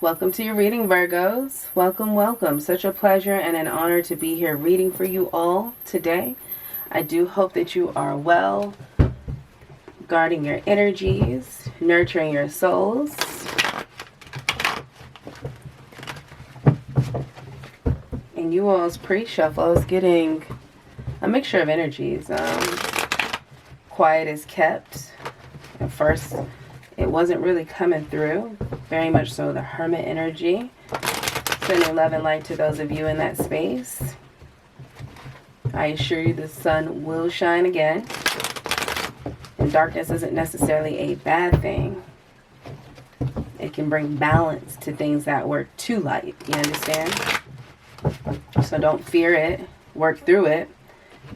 Welcome to your reading, Virgos. Welcome, welcome. Such a pleasure and an honor to be here reading for you all today. I do hope that you are well, guarding your energies, nurturing your souls. And you all's pre-shuffle, I was getting a mixture of energies. Quiet is kept. At first, it wasn't really coming through. Very much so the Hermit energy. Sending love and light to those of you in that space. I assure you the sun will shine again. And darkness isn't necessarily a bad thing. It can bring balance to things that were too light. You understand? So don't fear it. Work through it.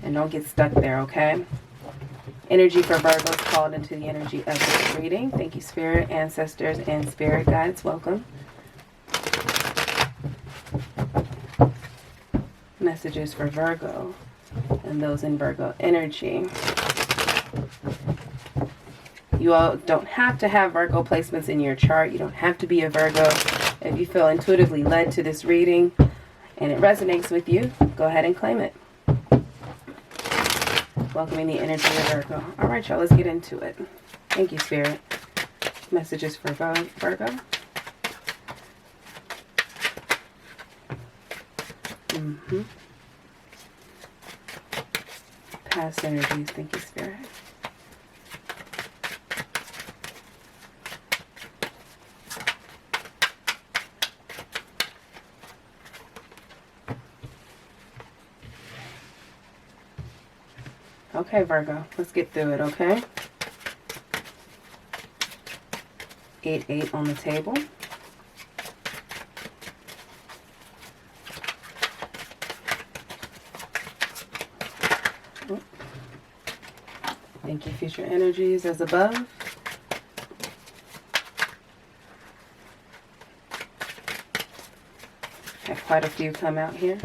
And don't get stuck there, okay? Energy for Virgos called into the energy of this reading. Thank you, Spirit, Ancestors, and Spirit Guides. Welcome. Messages for Virgo and those in Virgo energy. You all don't have to have Virgo placements in your chart. You don't have to be a Virgo. If you feel intuitively led to this reading and it resonates with you, go ahead and claim it. Welcoming the energy of Virgo. All right, y'all, let's get into it. Thank you, Spirit. Messages for Virgo. Past energies. Thank you, Spirit. Okay, Virgo, let's get through it, okay? 8-8 on the table. Thank you, future energies as above. Have quite a few come out here.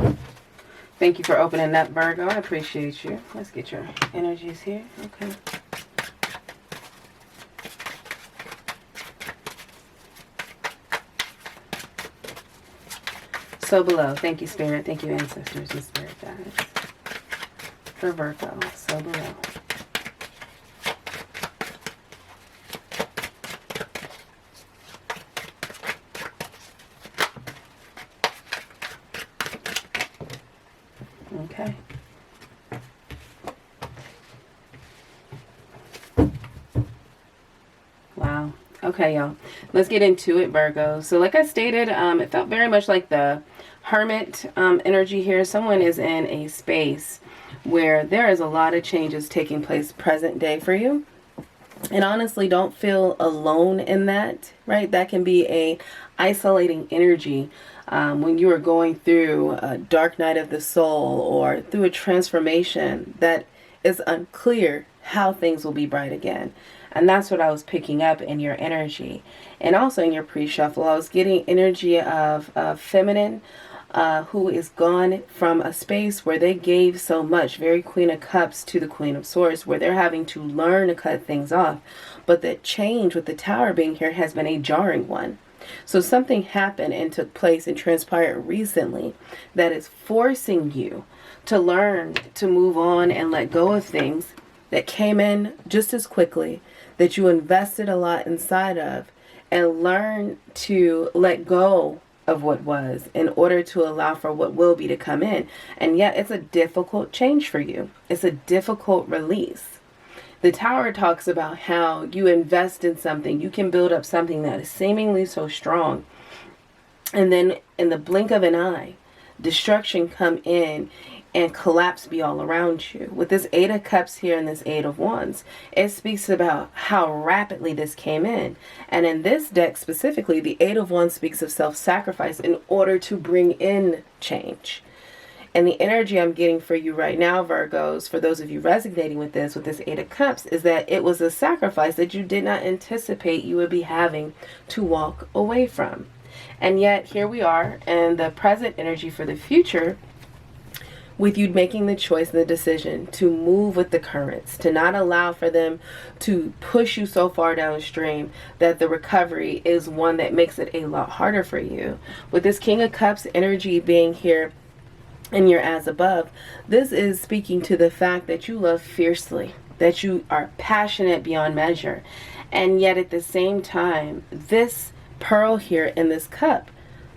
Thank you for opening up, Virgo. I appreciate you. Let's get your energies here. Okay. So below. Thank you, Spirit. Thank you, Ancestors and Spirit Guides. For Virgo. So below. Okay. Wow. Okay, y'all. Let's get into it, Virgo. So like I stated, it felt very much like the Hermit energy here. Someone is in a space where there is a lot of changes taking place present day for you. And honestly, don't feel alone in that, right? That can be a isolating energy when you are going through a dark night of the soul or through a transformation that is unclear how things will be bright again. And that's what I was picking up in your energy. And also in your pre-shuffle, I was getting energy of feminine who is gone from a space where they gave so much, very Queen of Cups to the Queen of Swords, where they're having to learn to cut things off. But the change with the Tower being here has been a jarring one. So something happened and took place and transpired recently that is forcing you to learn to move on and let go of things that came in just as quickly, that you invested a lot inside of, and learn to let go of what was in order to allow for what will be to come in. And yet it's a difficult change for you. It's a difficult release. The Tower talks about how you invest in something, you can build up something that is seemingly so strong, and then in the blink of an eye, destruction come in and collapse be all around you. With this 8 of Cups here and this 8 of Wands, it speaks about how rapidly this came in. And in this deck specifically, the 8 of Wands speaks of self-sacrifice in order to bring in change. And the energy I'm getting for you right now, Virgos, for those of you resonating with this 8 of Cups, is that it was a sacrifice that you did not anticipate you would be having to walk away from. And yet here we are, and the present energy for the future, with you making the choice and the decision to move with the currents, to not allow for them to push you so far downstream that the recovery is one that makes it a lot harder for you. With this King of Cups energy being here in your as above, this is speaking to the fact that you love fiercely, that you are passionate beyond measure. And yet at the same time, this pearl here in this cup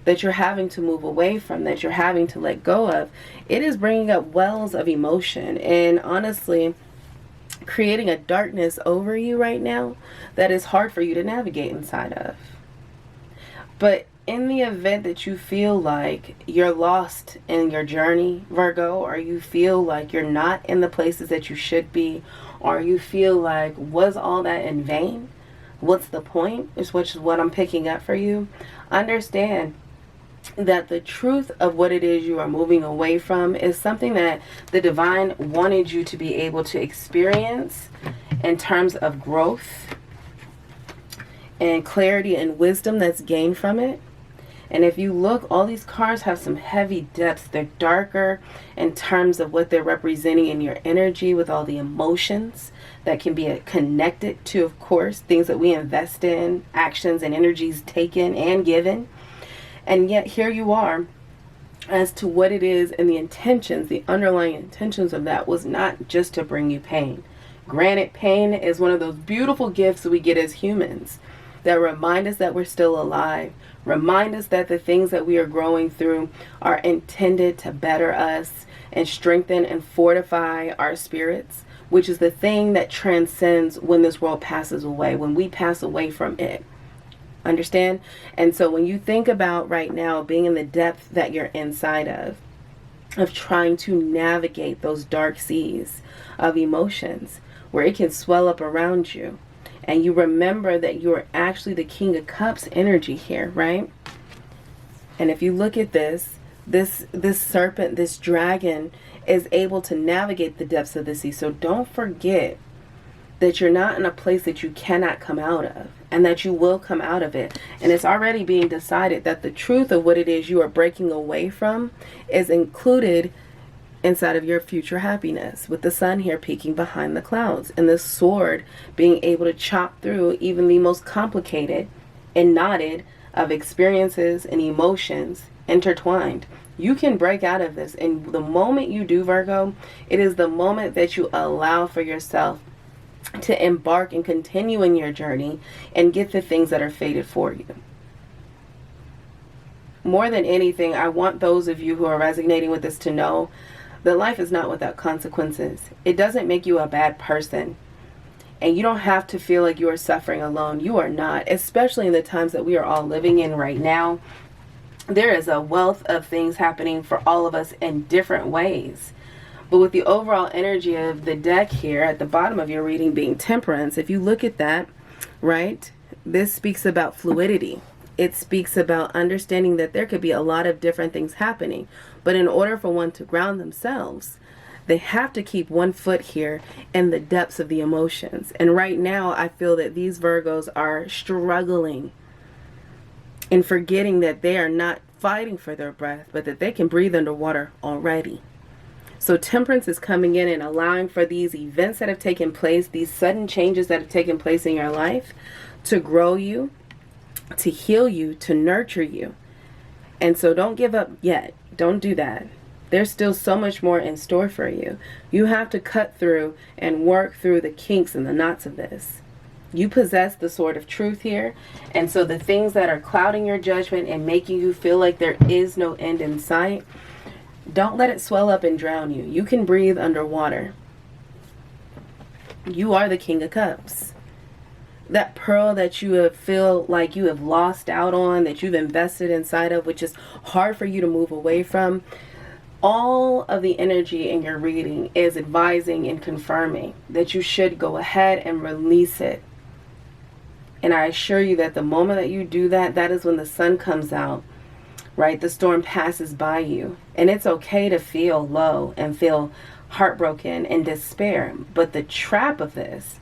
that you're having to move away from, that you're having to let go of, it is bringing up wells of emotion and honestly creating a darkness over you right now that is hard for you to navigate inside of. But in the event that you feel like you're lost in your journey, Virgo, or you feel like you're not in the places that you should be, or you feel like, was all that in vain? What's the point? Which is what I'm picking up for you. Understand that the truth of what it is you are moving away from is something that the divine wanted you to be able to experience in terms of growth and clarity and wisdom that's gained from it. And if you look, all these cards have some heavy depths. They're darker in terms of what they're representing in your energy, with all the emotions that can be connected to, of course, things that we invest in, actions and energies taken and given. And yet here you are as to what it is, and the intentions, the underlying intentions of that was not just to bring you pain. Granted, pain is one of those beautiful gifts we get as humans that remind us that we're still alive, remind us that the things that we are growing through are intended to better us and strengthen and fortify our spirits, which is the thing that transcends when this world passes away, when we pass away from it. Understand? And so when you think about right now being in the depth that you're inside of trying to navigate those dark seas of emotions where it can swell up around you, and you remember that you're actually the King of Cups energy here, right? And if you look at this serpent, this dragon is able to navigate the depths of the sea. So don't forget that you're not in a place that you cannot come out of, and that you will come out of it. And it's already being decided that the truth of what it is you are breaking away from is included inside of your future happiness, with the sun here peeking behind the clouds and the sword being able to chop through even the most complicated and knotted of experiences and emotions intertwined. You can break out of this, and the moment you do, Virgo, it is the moment that you allow for yourself to embark and continue in your journey and get the things that are fated for you. More than anything, I want those of you who are resonating with this to know that life is not without consequences. It doesn't make you a bad person. And you don't have to feel like you are suffering alone. You are not, especially in the times that we are all living in right now. There is a wealth of things happening for all of us in different ways. But with the overall energy of the deck here at the bottom of your reading being Temperance, if you look at that, right, this speaks about fluidity. It speaks about understanding that there could be a lot of different things happening. But in order for one to ground themselves, they have to keep one foot here in the depths of the emotions. And right now, I feel that these Virgos are struggling and forgetting that they are not fighting for their breath, but that they can breathe underwater already. So Temperance is coming in and allowing for these events that have taken place, these sudden changes that have taken place in your life, to grow you, to heal you, to nurture you. And so don't give up yet. Don't do that. There's still so much more in store for you. You have to cut through and work through the kinks and the knots of this. You possess the sword of truth here. And so the things that are clouding your judgment and making you feel like there is no end in sight, don't let it swell up and drown you. You can breathe underwater. You are the King of Cups. That pearl that you feel like you have lost out on, that you've invested inside of, which is hard for you to move away from, all of the energy in your reading is advising and confirming that you should go ahead and release it. And I assure you that the moment that you do that, that is when the sun comes out, right? The storm passes by you. And it's okay to feel low and feel heartbroken and despair. But the trap of this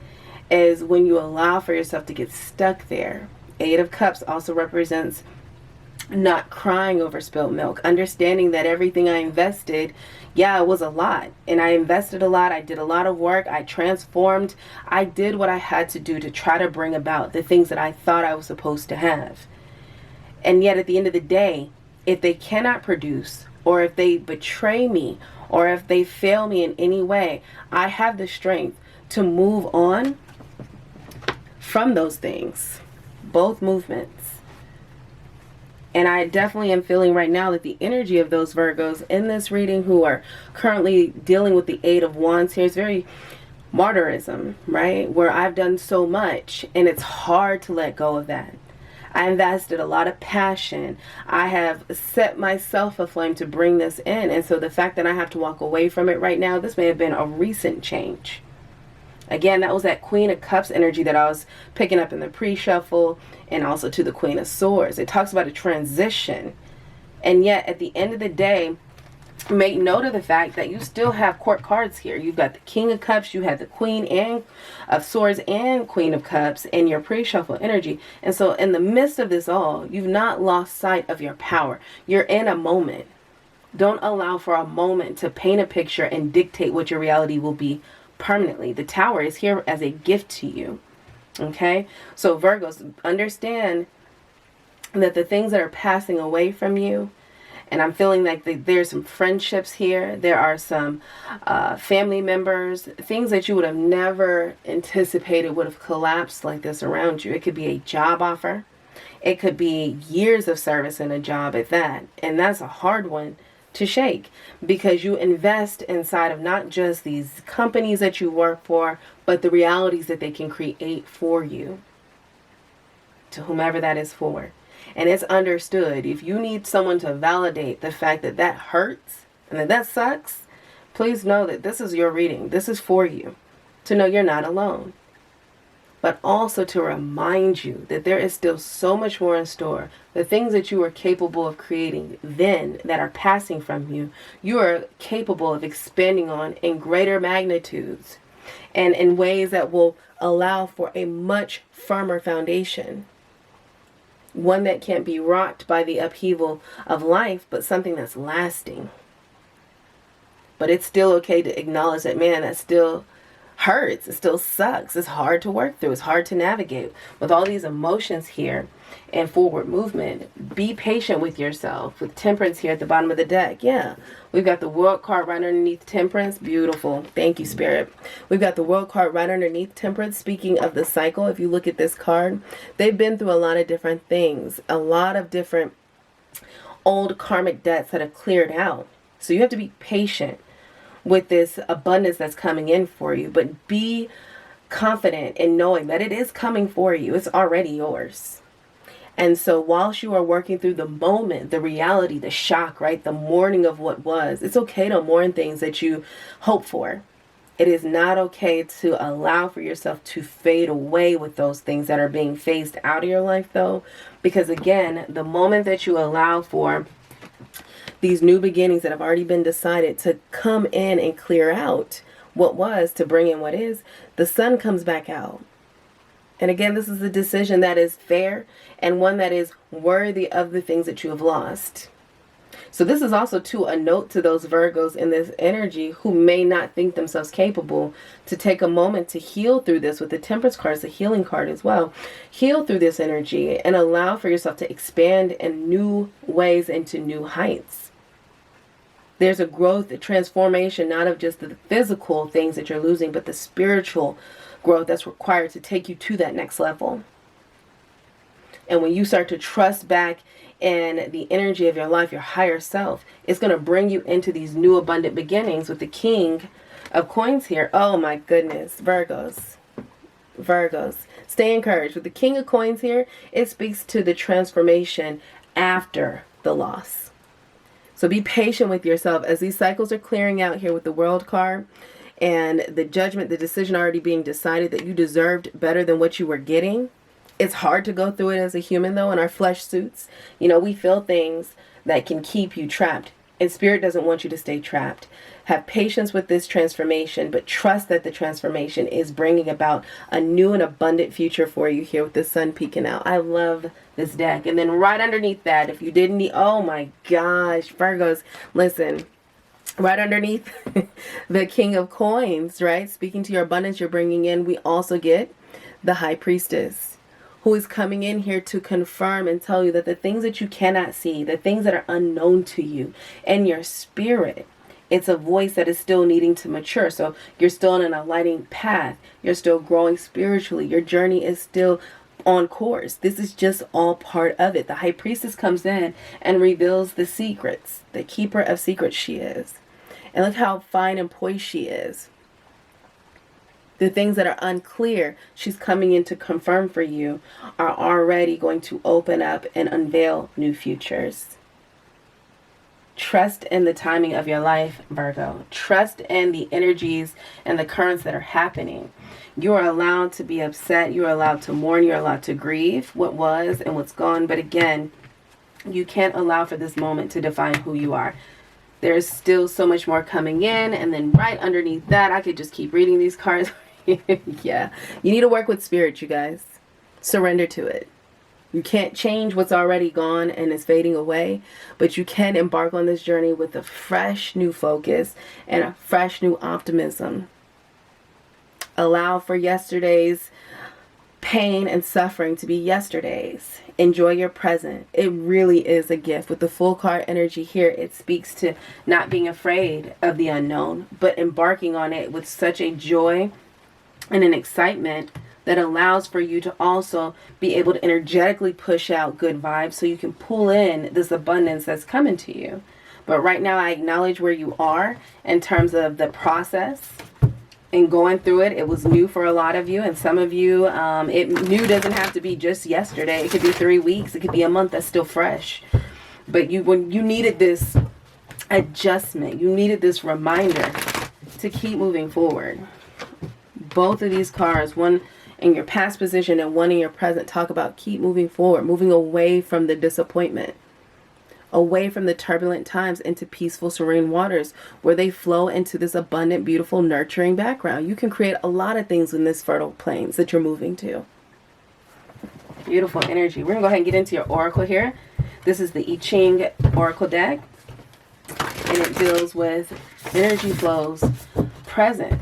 is when you allow for yourself to get stuck there. Eight of Cups also represents not crying over spilled milk, understanding that everything I invested, yeah, it was a lot. And I invested a lot. I did a lot of work. I transformed. I did what I had to do to try to bring about the things that I thought I was supposed to have. And yet at the end of the day, if they cannot produce, or if they betray me, or if they fail me in any way, I have the strength to move on from those things, both movements. And I definitely am feeling right now that the energy of those Virgos in this reading who are currently dealing with the Eight of Wands here is very martyrism, right? Where I've done so much and it's hard to let go of that. I invested a lot of passion. I have set myself aflame to bring this in. And so the fact that I have to walk away from it right now, this may have been a recent change. Again, that was that Queen of Cups energy that I was picking up in the pre-shuffle, and also to the Queen of Swords. It talks about a transition. And yet, at the end of the day, make note of the fact that you still have court cards here. You've got the King of Cups, you have the Queen of Swords and Queen of Cups in your pre-shuffle energy. And so in the midst of this all, you've not lost sight of your power. You're in a moment. Don't allow for a moment to paint a picture and dictate what your reality will be permanently. The Tower is here as a gift to you. Okay? So Virgos, understand that the things that are passing away from you, and I'm feeling like there's some friendships here. There are some family members, things that you would have never anticipated would have collapsed like this around you. It could be a job offer. It could be years of service in a job at that. And that's a hard one to shake, because you invest inside of not just these companies that you work for, but the realities that they can create for you, to whomever that is for. And it's understood. If you need someone to validate the fact that that hurts and that sucks, please know that this is your reading. This is for you to know you're not alone. But also to remind you that there is still so much more in store. The things that you are capable of creating then that are passing from you, you are capable of expanding on in greater magnitudes and in ways that will allow for a much firmer foundation. One that can't be rocked by the upheaval of life, but something that's lasting. But it's still okay to acknowledge that, man, that still hurts. It still sucks. It's hard to work through. It's hard to navigate. With all these emotions here and forward movement, be patient with yourself. With Temperance here at the bottom of the deck. Yeah, we've got the World card right underneath Temperance. Beautiful. Thank you, Spirit. We've got the World card right underneath Temperance. Speaking of the cycle, if you look at this card, they've been through a lot of different things. A lot of different old karmic debts that have cleared out. So you have to be patient with this abundance that's coming in for you, but be confident in knowing that it is coming for you. It's already yours. And so whilst you are working through the moment, the reality, the shock, right, the mourning of what was, it's okay to mourn things that you hope for. It is not okay to allow for yourself to fade away with those things that are being phased out of your life, though, because again, the moment that you allow for these new beginnings that have already been decided to come in and clear out what was to bring in what is, the sun comes back out. And again, this is a decision that is fair and one that is worthy of the things that you have lost. So this is also too a note to those Virgos in this energy who may not think themselves capable to take a moment to heal through this. With the Temperance card, it's a healing card as well. Heal through this energy and allow for yourself to expand in new ways into new heights. There's a growth, a transformation, not of just the physical things that you're losing, but the spiritual growth that's required to take you to that next level. And when you start to trust back in the energy of your life, your higher self, it's going to bring you into these new abundant beginnings. With the King of Coins here. Oh my goodness, Virgos. Stay encouraged. With the King of Coins here, it speaks to the transformation after the loss. So be patient with yourself as these cycles are clearing out here with the World card and the judgment, the decision already being decided that you deserved better than what you were getting. It's hard to go through it as a human, though, in our flesh suits. You know, we feel things that can keep you trapped And Spirit doesn't want you to stay trapped. Have patience with this transformation, but trust that the transformation is bringing about a new and abundant future for you here with the sun peeking out. I love this deck. And then right underneath that, if you didn't need, oh my gosh, Virgos, listen, right underneath the King of Coins, right? Speaking to your abundance you're bringing in, we also get the High Priestess, who is coming in here to confirm and tell you that the things that you cannot see, the things that are unknown to you and your spirit, it's a voice that is still needing to mature. So you're still on an enlightening path. You're still growing spiritually. Your journey is still on course. This is just all part of it. The High Priestess comes in and reveals the secrets, the keeper of secrets she is. And look how fine and poised she is. The things that are unclear, she's coming in to confirm for you, are already going to open up and unveil new futures. Trust in the timing of your life, Virgo. Trust in the energies and the currents that are happening. You are allowed to be upset. You are allowed to mourn. You're allowed to grieve what was and what's gone. But again, you can't allow for this moment to define who you are. There's still so much more coming in. And then right underneath that, I could just keep reading these cards. Yeah, you need to work with Spirit, you guys. Surrender to it. You can't change what's already gone and is fading away, but you can embark on this journey with a fresh new focus and a fresh new optimism. Allow for yesterday's pain and suffering to be yesterday's. Enjoy your present. It really is a gift. With the full card energy here, it speaks to not being afraid of the unknown, but embarking on it with such a joy and an excitement that allows for you to also be able to energetically push out good vibes so you can pull in this abundance that's coming to you. But right now, I acknowledge where you are in terms of the process and going through it. It was new for a lot of you, and some of you, it new doesn't have to be just yesterday. It could be 3 weeks. It could be a month. That's still fresh. But when you needed this adjustment, you needed this reminder to keep moving forward. Both of these cards, one in your past position and one in your present, talk about keep moving forward, moving away from the disappointment, away from the turbulent times into peaceful, serene waters where they flow into this abundant, beautiful, nurturing background. You can create a lot of things in this fertile plains that you're moving to. Beautiful energy. We're going to go ahead and get into your oracle here. This is the I Ching Oracle deck, and it deals with energy flows present.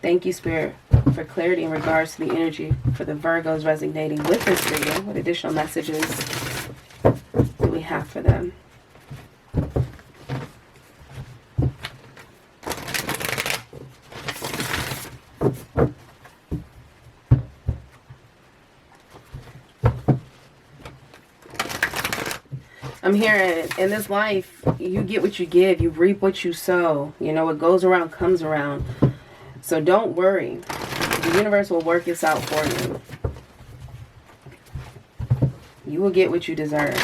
Thank you, Spirit, for clarity in regards to the energy for the Virgos resonating with this reading. What additional messages do we have for them? I'm hearing in this life, you get what you give, you reap what you sow. You know, what goes around comes around. So don't worry. The universe will work this out for you. You will get what you deserve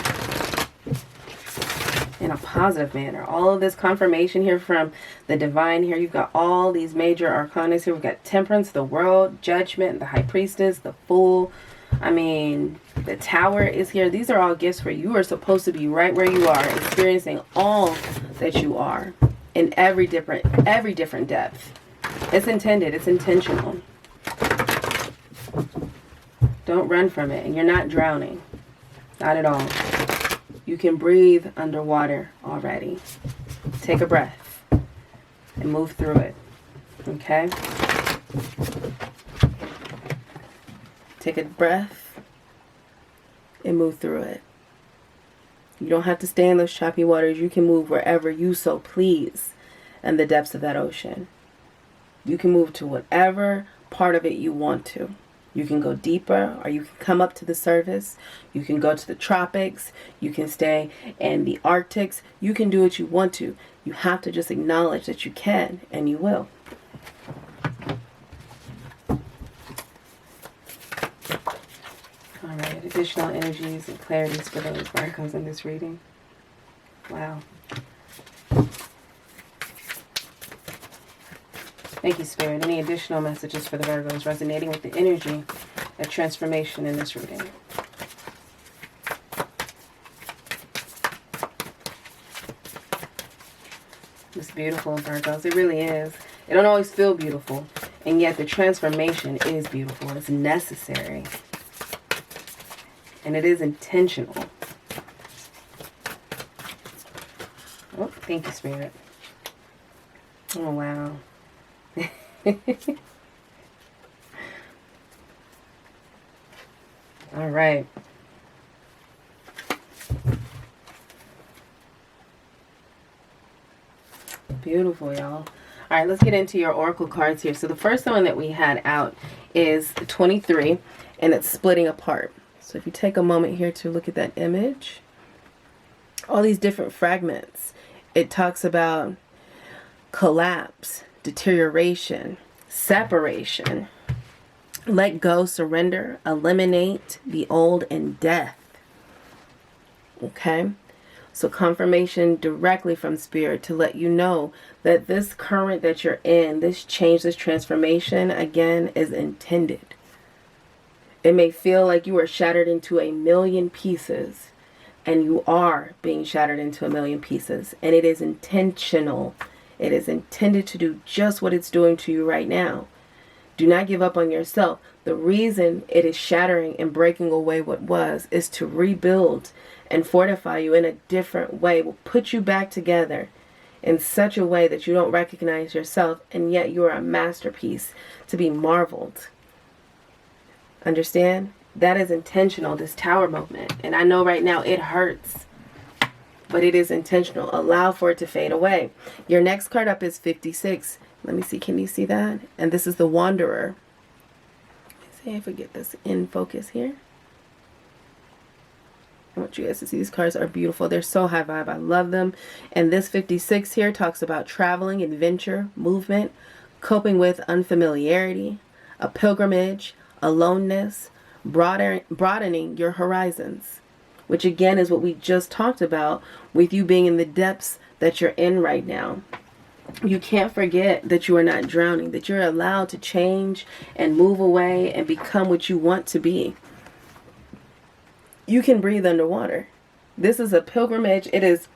in a positive manner. All of this confirmation here from the divine here. You've got all these major arcanas here. We've got Temperance, the World, Judgment, the High Priestess, the Fool. I mean, the Tower is here. These are all gifts for you. You are supposed to be right where you are, experiencing all that you are in every different depth. It's intended. It's intentional. Don't run from it. And you're not drowning. Not at all. You can breathe underwater already. Take a breath and move through it. Okay? Take a breath and move through it. You don't have to stay in those choppy waters. You can move wherever you so please in the depths of that ocean. You can move to whatever part of it you want to. You can go deeper, or you can come up to the surface. You can go to the tropics. You can stay in the Arctics. You can do what you want to. You have to just acknowledge that you can, and you will. All right, additional energies and clarities for those Virgos in this reading. Wow. Thank you, Spirit. Any additional messages for the Virgos resonating with the energy of transformation in this reading? It's beautiful, Virgos. It really is. It don't always feel beautiful, and yet the transformation is beautiful. It's necessary, and it is intentional. Oh, thank you, Spirit. Oh, wow. All right. Beautiful, y'all. All right, let's get into your oracle cards here. So the first one that we had out is 23, and it's splitting apart. So if you take a moment here to look at that image, all these different fragments, it talks about collapse, deterioration, separation, let go, surrender, eliminate the old, and death. Okay? So confirmation directly from Spirit to let you know that this current that you're in, this change, this transformation, again, is intended. It may feel like you are shattered into 1,000,000 pieces, and you are being shattered into 1,000,000 pieces, and it is intentional. It is intended to do just what it's doing to you right now. Do not give up on yourself. The reason it is shattering and breaking away what was is to rebuild and fortify you in a different way. Will put you back together in such a way that you don't recognize yourself, and yet you are a masterpiece to be marveled. Understand? That is intentional, this tower movement. And I know right now it hurts, but it is intentional. Allow for it to fade away. Your next card up is 56. Let me see. Can you see that? And this is the Wanderer. Let me see if I get this in focus here. I want you guys to see these cards are beautiful. They're so high vibe. I love them. And this 56 here talks about traveling, adventure, movement, coping with unfamiliarity, a pilgrimage, aloneness, broadening your horizons, which again is what we just talked about with you being in the depths that you're in right now. You can't forget that you are not drowning, that you're allowed to change and move away and become what you want to be. You can breathe underwater. This is a pilgrimage. It is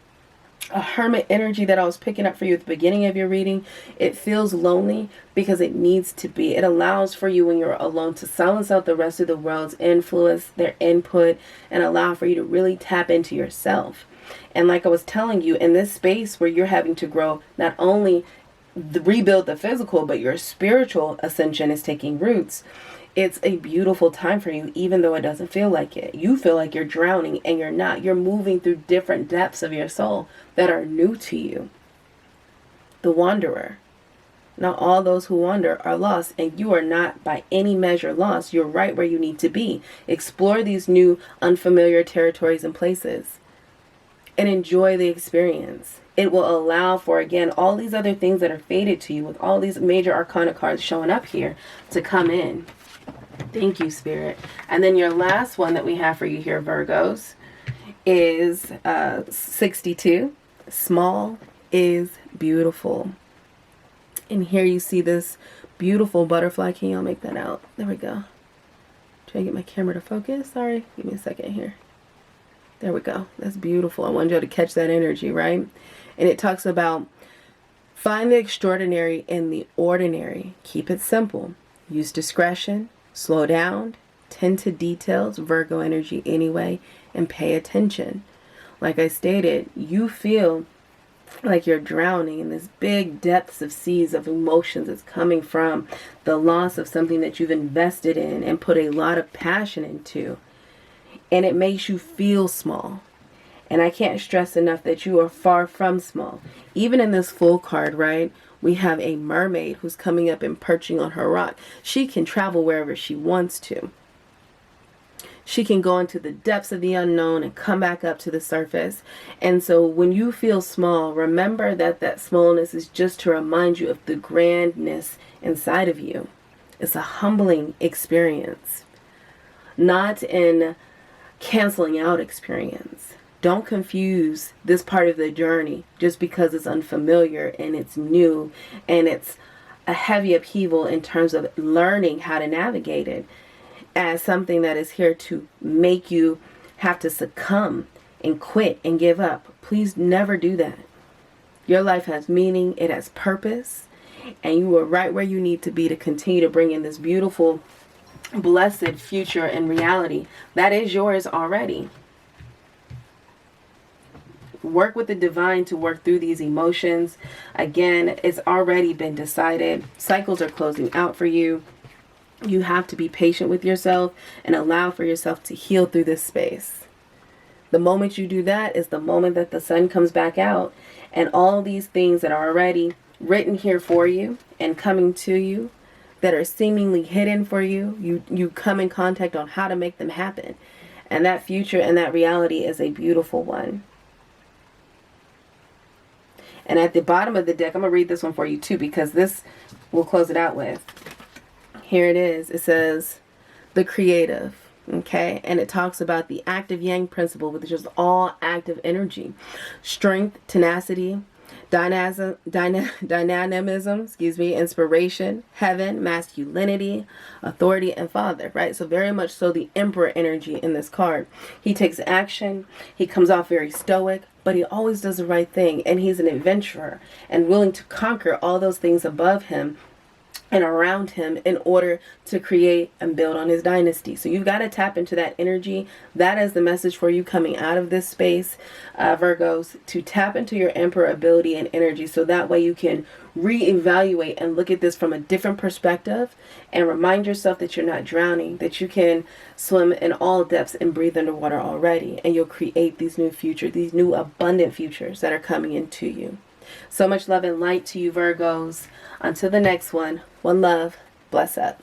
a hermit energy that I was picking up for you at the beginning of your reading. It feels lonely because it needs to be. It allows for you when you're alone to silence out the rest of the world's influence, their input, and allow for you to really tap into yourself. And like I was telling you, in this space where you're having to grow, not only rebuild the physical, but your spiritual ascension is taking roots. It's a beautiful time for you, even though it doesn't feel like it. You feel like you're drowning, and you're not. You're moving through different depths of your soul that are new to you. The Wanderer. Not all those who wander are lost, and you are not by any measure lost. You're right where you need to be. Explore these new unfamiliar territories and places, and enjoy the experience. It will allow for, again, all these other things that are fated to you, with all these major arcana cards showing up here, to come in. Thank you, Spirit. And then your last one that we have for you here, Virgos, is 62. Small is beautiful. And here you see this beautiful butterfly. Can y'all make that out? There we go. Try to get my camera to focus. Sorry. Give me a second here. There we go. That's beautiful. I wanted you to catch that energy, right? And it talks about find the extraordinary in the ordinary. Keep it simple. Use discretion. Slow down, tend to details, Virgo energy anyway, and pay attention. Like I stated, you feel like you're drowning in this big depths of seas of emotions. It's coming from the loss of something that you've invested in and put a lot of passion into. And it makes you feel small. And I can't stress enough that you are far from small. Even in this full card, right? We have a mermaid who's coming up and perching on her rock. She can travel wherever she wants to. She can go into the depths of the unknown and come back up to the surface. And so when you feel small, remember that that smallness is just to remind you of the grandness inside of you. It's a humbling experience, not an canceling out experience. Don't confuse this part of the journey just because it's unfamiliar and it's new and it's a heavy upheaval in terms of learning how to navigate it as something that is here to make you have to succumb and quit and give up. Please never do that. Your life has meaning. It has purpose. And you are right where you need to be to continue to bring in this beautiful, blessed future and reality that is yours already. Work with the divine to work through these emotions. Again, it's already been decided. Cycles are closing out for you. You have to be patient with yourself and allow for yourself to heal through this space. The moment you do that is the moment that the sun comes back out, and all these things that are already written here for you and coming to you that are seemingly hidden for you, you come in contact on how to make them happen. And that future and that reality is a beautiful one. And at the bottom of the deck, I'm going to read this one for you too, because this will close it out with. Here it is. It says, the creative. Okay. And it talks about the active yang principle, which is all active energy, strength, tenacity, dynamism, inspiration, heaven, masculinity, authority, and father, right? So very much so the emperor energy in this card. He takes action. He comes off very stoic, but he always does the right thing. And he's an adventurer and willing to conquer all those things above him and around him in order to create and build on his dynasty. So you've got to tap into that energy. That is the message for you coming out of this space, Virgos, to tap into your emperor ability and energy, so that way you can reevaluate and look at this from a different perspective and remind yourself that you're not drowning, that you can swim in all depths and breathe underwater already, and you'll create these new futures, these new abundant futures that are coming into you. So much love and light to you, Virgos. Until the next one, one love, bless up.